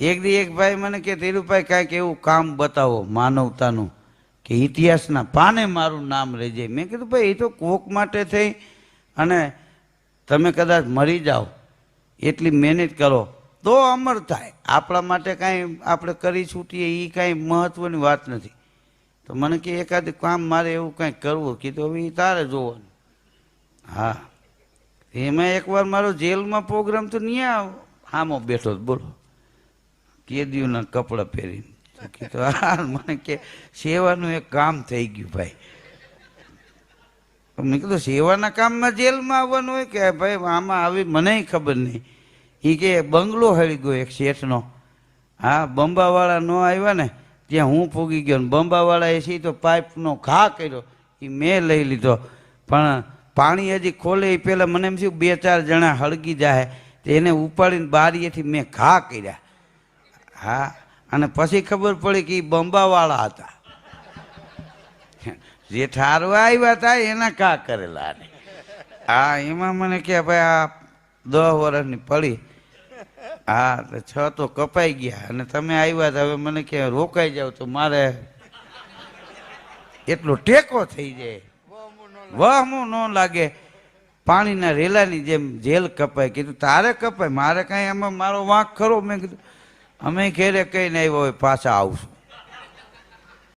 એક દી એક ભાઈ મને કે ધીરુભાઈ કાંઈક એવું કામ બતાવો માનવતાનું કે ઇતિહાસના પાને મારું નામ રહી જાય. મેં કીધું ભાઈ એ તો કોક માટે થઈ અને તમે કદાચ મરી જાઓ એટલી મહેનત કરો તો અમર થાય. આપણા માટે કાંઈ આપણે કરી છૂટીએ એ કાંઈ મહત્ત્વની વાત નથી. તો મને કે એકાદ કામ મારે એવું કાંઈક કરવું. કીધું હવે એ તારે જોવાનું. હા, એમાં એકવાર મારો જેલમાં પ્રોગ્રામ તો નહીં આમાં બેઠો બોલો કેદીઓના કપડાં પહેરીને. કીધું હા, મને કે સેવાનું એક કામ થઈ ગયું ભાઈ. મેં કીધું સેવાના કામમાં જેલમાં આવવાનું હોય કે ભાઈ આમાં આવી મને ખબર નહીં. એ કે બંગલો હળી ગયો એક શેઠનો. હા, બંબાવાળા ન આવ્યા ને ત્યાં હું પૂગી ગયો ને બંબાવાળાએ સીધો પાઇપનો ઘા કર્યો એ મેં લઈ લીધો. પણ પાણી હજી ખોલે એ પહેલાં મને એમ થયું 2-4 જણા હળગી જાય તો એને ઉપાડીને બારીએથી મેં ઘા કર્યા. હા, અને પછી ખબર પડી કે એ બંબાવાળા હતા. જે ઠારવા આવ્યા હતા એના કા કરેલા. હા, એમાં મને કે ભાઈ આ 10 વર્ષની પડી. હા, 6 તો કપાઈ ગયા અને તમે આવ્યા હતા. હવે મને કે રોકાઈ જાવ તો મારે એટલો ટેકો થઈ જાય, વહમું ન લાગે. પાણીના રેલાની જેમ જેલ કપાય. કીધું તારે કપાય, મારે કાંઈ એમાં મારો વાંક ખરો? મેં કીધું અમે ઘેરે કહીને આવ્યો હોય પાછા આવશું.